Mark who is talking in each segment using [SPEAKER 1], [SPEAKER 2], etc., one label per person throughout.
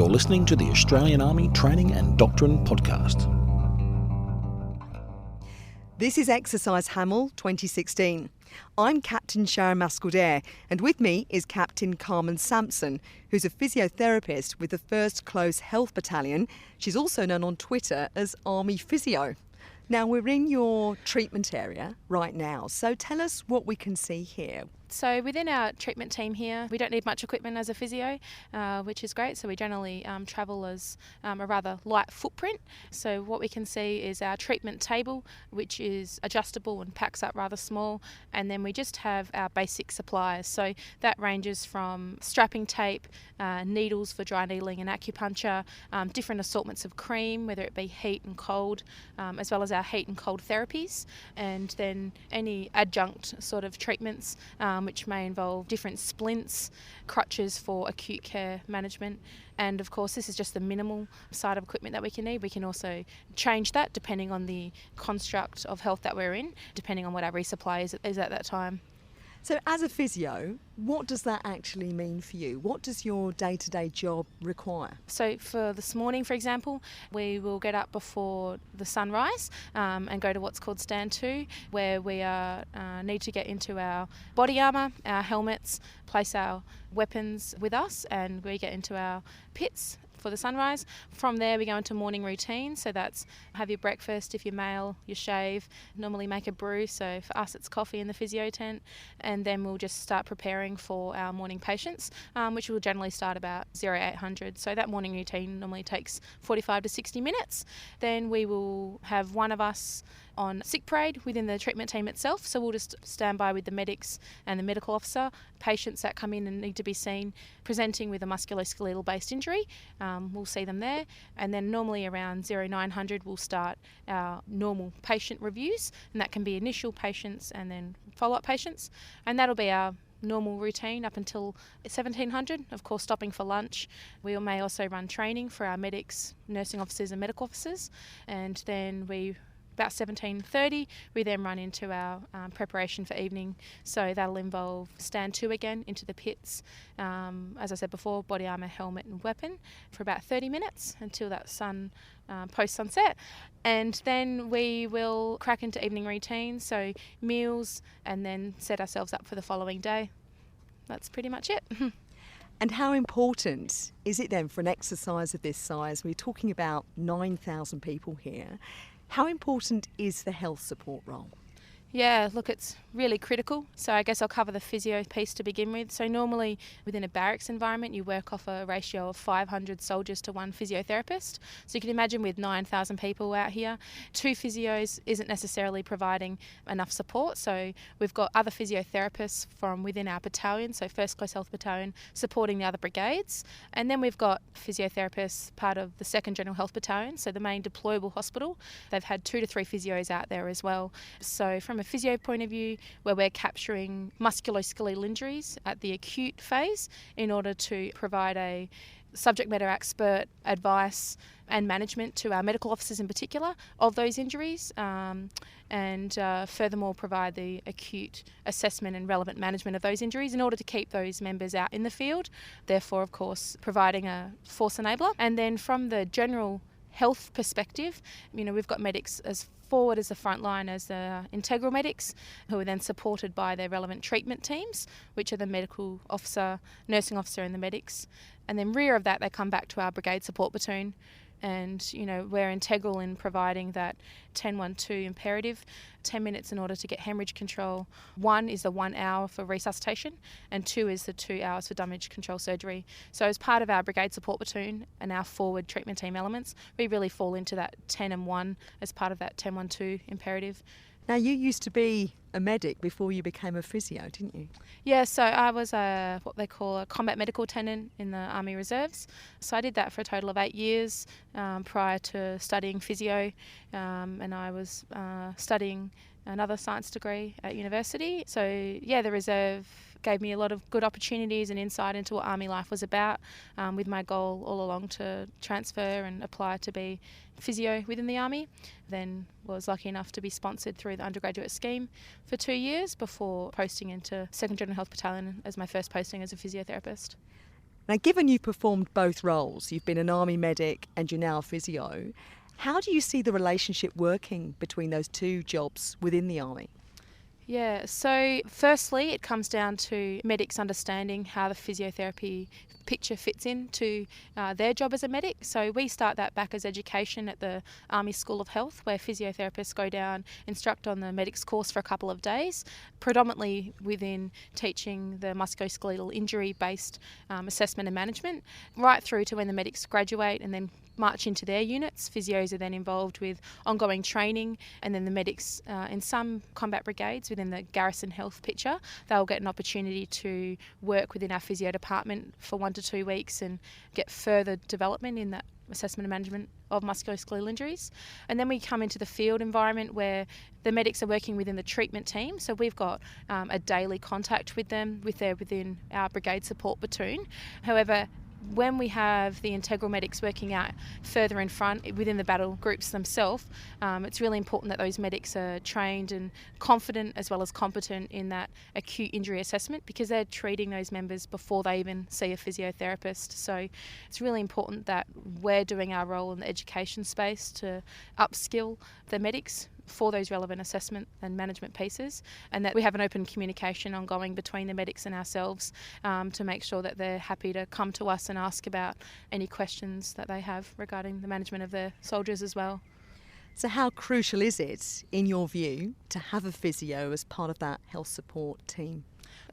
[SPEAKER 1] You're listening to the Australian Army Training and Doctrine Podcast.
[SPEAKER 2] This is Exercise Hamel 2016. I'm Captain Sharon Mascall-Dare, and with me is Captain Karmen Sampson, who's a physiotherapist with the 1st Close Health Battalion. She's also known on Twitter as Army Physio. Now, we're in your treatment area right now, so tell us what we can see here.
[SPEAKER 3] So within our treatment team here, we don't need much equipment as a physio, which is great. So we generally travel as a rather light footprint. So what we can see is our treatment table, which is adjustable and packs up rather small. And then we just have our basic supplies. So that ranges from strapping tape, needles for dry needling and acupuncture, different assortments of cream, whether it be heat and cold, as well as our heat and cold therapies, and then any adjunct sort of treatments, which may involve different splints, crutches for acute care management. And of course, this is just the minimal side of equipment that we can need. We can also change that depending on the construct of health that we're in, depending on what our resupply is at that time.
[SPEAKER 2] So as a physio, what does that actually mean for you? What does your day-to-day job require?
[SPEAKER 3] So for this morning, for example, we will get up before the sunrise and go to what's called stand 2, where we need to get into our body armour, our helmets, place our weapons with us, and we get into our pits for the sunrise. From there we go into morning routine, so that's have your breakfast if you're male, you shave, normally make a brew, so for us it's coffee in the physio tent, and then we'll just start preparing for our morning patients, which will generally start about 0800. So that morning routine normally takes 45 to 60 minutes. Then we will have one of us on sick parade within the treatment team itself, so we'll just stand by with the medics and the medical officer. Patients that come in and need to be seen presenting with a musculoskeletal based injury, we'll see them there, and then normally around 0900 we'll start our normal patient reviews, and that can be initial patients and then follow-up patients, and that'll be our normal routine up until 1700, of course stopping for lunch. We may also run training for our medics, nursing officers and medical officers, and then about 17:30 we then run into our preparation for evening, so that'll involve stand 2 again into the pits, as I said before, body armour, helmet and weapon for about 30 minutes until that post sunset, and then we will crack into evening routine, so meals, and then set ourselves up for the following day. That's pretty much it.
[SPEAKER 2] And how important is it then for an exercise of this size? We're talking about 9,000 people here. How important is the health support role?
[SPEAKER 3] Yeah, look, it's really critical. So I guess I'll cover the physio piece to begin with. So normally within a barracks environment, you work off a ratio of 500 soldiers to 1 physiotherapist. So you can imagine with 9,000 people out here, 2 physios isn't necessarily providing enough support. So we've got other physiotherapists from within our battalion, so 1st Close Health Battalion, supporting the other brigades. And then we've got physiotherapists part of the 2nd General Health Battalion, so the main deployable hospital. They've had 2 to 3 physios out there as well. So from a physio point of view, where we're capturing musculoskeletal injuries at the acute phase in order to provide a subject matter expert advice and management to our medical officers in particular of those injuries, and furthermore provide the acute assessment and relevant management of those injuries in order to keep those members out in the field, therefore of course providing a force enabler. And then from the general health perspective, we've got medics as forward as the front line as the integral medics, who are then supported by their relevant treatment teams, which are the medical officer, nursing officer and the medics. And then rear of that, they come back to our brigade support platoon, and we're integral in providing that 10-1-2 imperative, 10 minutes in order to get hemorrhage control. 1 is the 1 hour for resuscitation, and 2 is the 2 hours for damage control surgery. So as part of our brigade support platoon and our forward treatment team elements, we really fall into that 10 and 1 as part of that 10-1-2 imperative.
[SPEAKER 2] Now, you used to be a medic before you became a physio, didn't you?
[SPEAKER 3] Yeah, so I was what they call a combat medical attendant in the Army Reserves. So I did that for a total of 8 years prior to studying physio, and I was studying another science degree at university. So yeah, the reserve gave me a lot of good opportunities and insight into what Army life was about, with my goal all along to transfer and apply to be physio within the Army. Then was lucky enough to be sponsored through the undergraduate scheme for 2 years before posting into 2nd General Health Battalion as my first posting as a physiotherapist.
[SPEAKER 2] Now, given you've performed both roles, you've been an army medic and you're now a physio, how do you see the relationship working between those two jobs within the army?
[SPEAKER 3] Yeah, so firstly, it comes down to medics understanding how the physiotherapy picture fits into their job as a medic. So we start that back as education at the Army School of Health, where physiotherapists go down, instruct on the medics course for a couple of days, predominantly within teaching the musculoskeletal injury-based assessment and management, right through to when the medics graduate and then march into their units. Physios are then involved with ongoing training, and then the medics in some combat brigades within the garrison health picture, they'll get an opportunity to work within our physio department for 1 to 2 weeks and get further development in that assessment and management of musculoskeletal injuries. And then we come into the field environment where the medics are working within the treatment team, so we've got a daily contact with them within our brigade support platoon. However, when we have the integral medics working out further in front within the battle groups themselves, it's really important that those medics are trained and confident as well as competent in that acute injury assessment, because they're treating those members before they even see a physiotherapist. So it's really important that we're doing our role in the education space to upskill the medics for those relevant assessment and management pieces, and that we have an open communication ongoing between the medics and ourselves to make sure that they're happy to come to us and ask about any questions that they have regarding the management of their soldiers as well.
[SPEAKER 2] So how crucial is it, in your view, to have a physio as part of that health support team?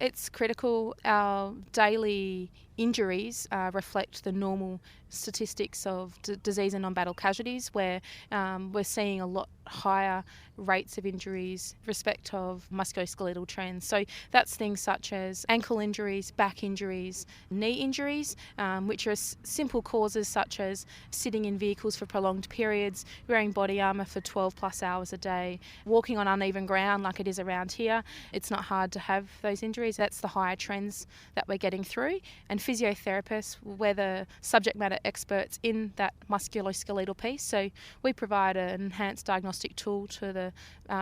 [SPEAKER 3] It's critical. Our daily injuries reflect the normal statistics of disease and non-battle casualties, where we're seeing a lot higher rates of injuries in respect of musculoskeletal trends. So that's things such as ankle injuries, back injuries, knee injuries, which are simple causes such as sitting in vehicles for prolonged periods, wearing body armour for 12 plus hours a day, walking on uneven ground like it is around here. It's not hard to have those injuries. That's the higher trends that we're getting through. And physiotherapists, we're the subject matter experts in that musculoskeletal piece. So we provide an enhanced diagnostic tool to the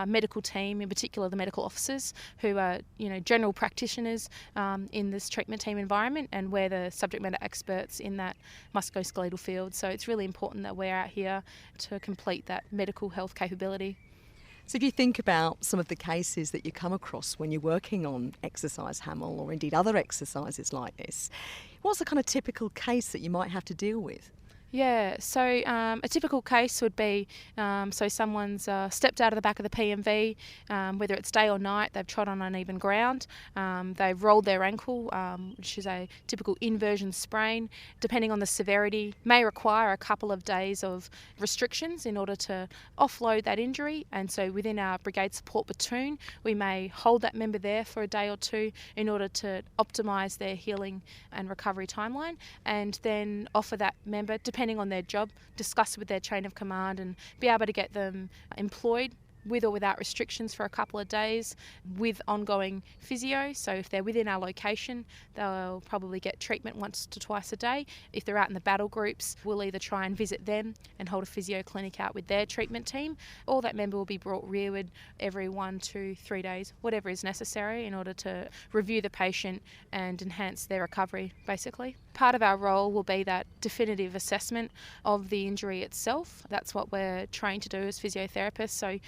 [SPEAKER 3] medical team, in particular the medical officers, who are general practitioners in this treatment team environment, and we're the subject matter experts in that musculoskeletal field. So it's really important that we're out here to complete that medical health capability.
[SPEAKER 2] So if you think about some of the cases that you come across when you're working on exercise Hamel, or indeed other exercises like this, what's the kind of typical case that you might have to deal with?
[SPEAKER 3] Yeah, so a typical case would be someone's stepped out of the back of the PMV, whether it's day or night, they've trod on uneven ground, they've rolled their ankle, which is a typical inversion sprain. Depending on the severity, may require a couple of days of restrictions in order to offload that injury. And so within our brigade support platoon, we may hold that member there for a day or two in order to optimise their healing and recovery timeline, and then offer that member, depending on their job, discuss with their chain of command and be able to get them employed with or without restrictions for a couple of days with ongoing physio. So if they're within our location, they'll probably get treatment once to twice a day. If they're out in the battle groups, we'll either try and visit them and hold a physio clinic out with their treatment team, or that member will be brought rearward every 1 to 3 days, whatever is necessary, in order to review the patient and enhance their recovery, basically. Part of our role will be that definitive assessment of the injury itself. That's what we're trained to do as physiotherapists. So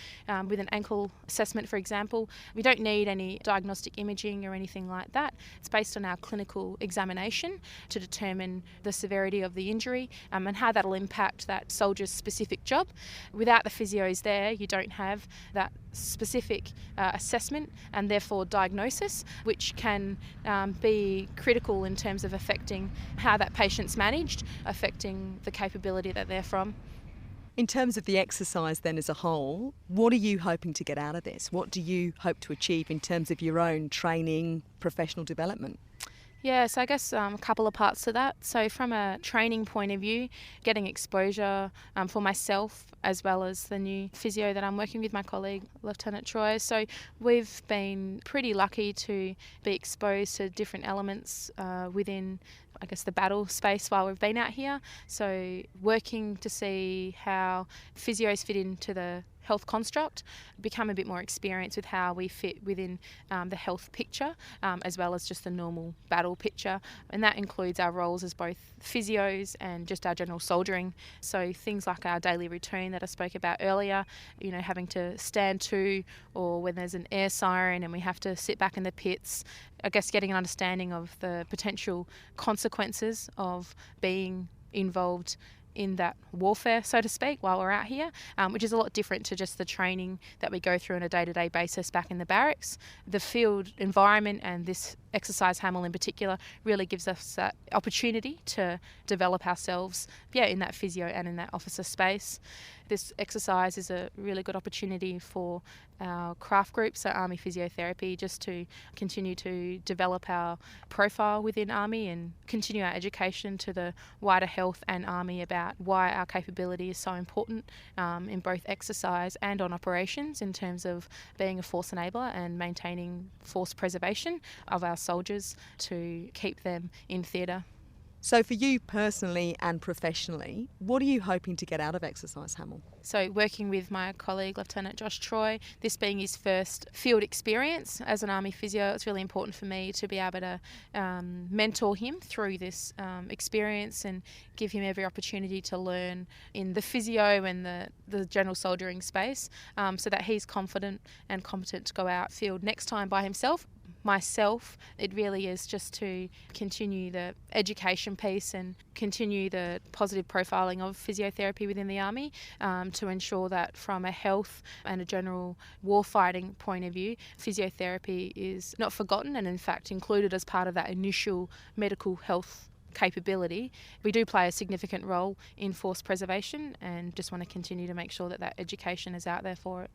[SPEAKER 3] with an ankle assessment, for example, we don't need any diagnostic imaging or anything like that. It's based on our clinical examination to determine the severity of the injury and how that'll impact that soldier's specific job. Without the physios there, you don't have that specific assessment and therefore diagnosis, which can be critical in terms of affecting how that patient's managed, affecting the capability that they're from.
[SPEAKER 2] In terms of the exercise then as a whole, what are you hoping to get out of this? What do you hope to achieve in terms of your own training, professional development?
[SPEAKER 3] Yeah, so I guess a couple of parts to that. So from a training point of view, getting exposure for myself as well as the new physio that I'm working with, my colleague Lieutenant Troy. So we've been pretty lucky to be exposed to different elements within, I guess, the battle space while we've been out here. So working to see how physios fit into the health construct, become a bit more experienced with how we fit within the health picture, as well as just the normal battle picture. And that includes our roles as both physios and just our general soldiering. So things like our daily routine that I spoke about earlier, having to stand to, or when there's an air siren and we have to sit back in the pits. I guess getting an understanding of the potential consequences of being involved in that warfare, so to speak, while we're out here, which is a lot different to just the training that we go through on a day-to-day basis back in the barracks. The field environment and this exercise Hamel in particular really gives us that opportunity to develop ourselves in that physio and in that officer space. This exercise is a really good opportunity for our craft group, so Army Physiotherapy, just to continue to develop our profile within Army and continue our education to the wider health and Army about why our capability is so important in both exercise and on operations, in terms of being a force enabler and maintaining force preservation of our soldiers to keep them in theatre.
[SPEAKER 2] So for you personally and professionally, what are you hoping to get out of Exercise Hamel?
[SPEAKER 3] So working with my colleague, Lieutenant Josh Troy, this being his first field experience as an Army physio, it's really important for me to be able to mentor him through this experience and give him every opportunity to learn in the physio and the general soldiering space, so that he's confident and competent to go out field next time by himself. Myself, it really is just to continue the education piece and continue the positive profiling of physiotherapy within the Army, to ensure that from a health and a general warfighting point of view, physiotherapy is not forgotten and in fact included as part of that initial medical health capability. We do play a significant role in force preservation, and just want to continue to make sure that education is out there for it.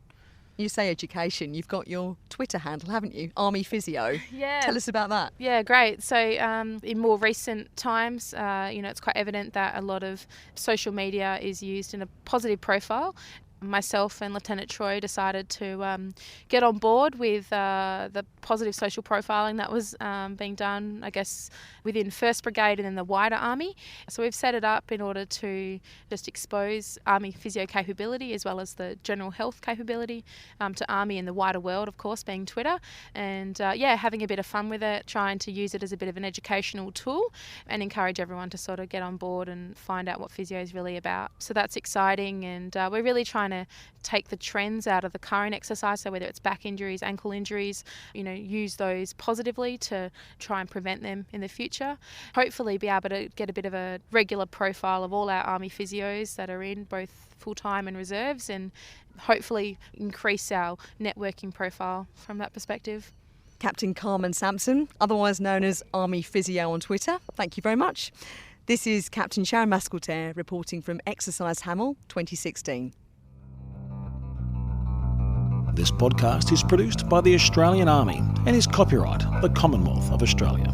[SPEAKER 2] You say education, you've got your Twitter handle, haven't you? Army Physio.
[SPEAKER 3] Yeah.
[SPEAKER 2] Tell us about that.
[SPEAKER 3] Yeah, great. So in more recent times, it's quite evident that a lot of social media is used in a positive profile. Myself and Lieutenant Troy decided to get on board with the positive social profiling that was being done, I guess, within 1st Brigade and then the wider Army. So we've set it up in order to just expose Army physio capability as well as the general health capability to Army and the wider world, of course, being Twitter. And having a bit of fun with it, trying to use it as a bit of an educational tool and encourage everyone to sort of get on board and find out what physio is really about. So that's exciting, and we're really trying to take the trends out of the current exercise, so whether it's back injuries, ankle injuries, use those positively to try and prevent them in the future. Hopefully be able to get a bit of a regular profile of all our Army physios that are in both full-time and reserves, and hopefully increase our networking profile from that perspective.
[SPEAKER 2] Captain Karmen Sampson, otherwise known as Army Physio on Twitter, thank you very much. This is Captain Sharon Mascall-Dare reporting from Exercise Hamel 2016.
[SPEAKER 1] This podcast is produced by the Australian Army and is copyright the Commonwealth of Australia.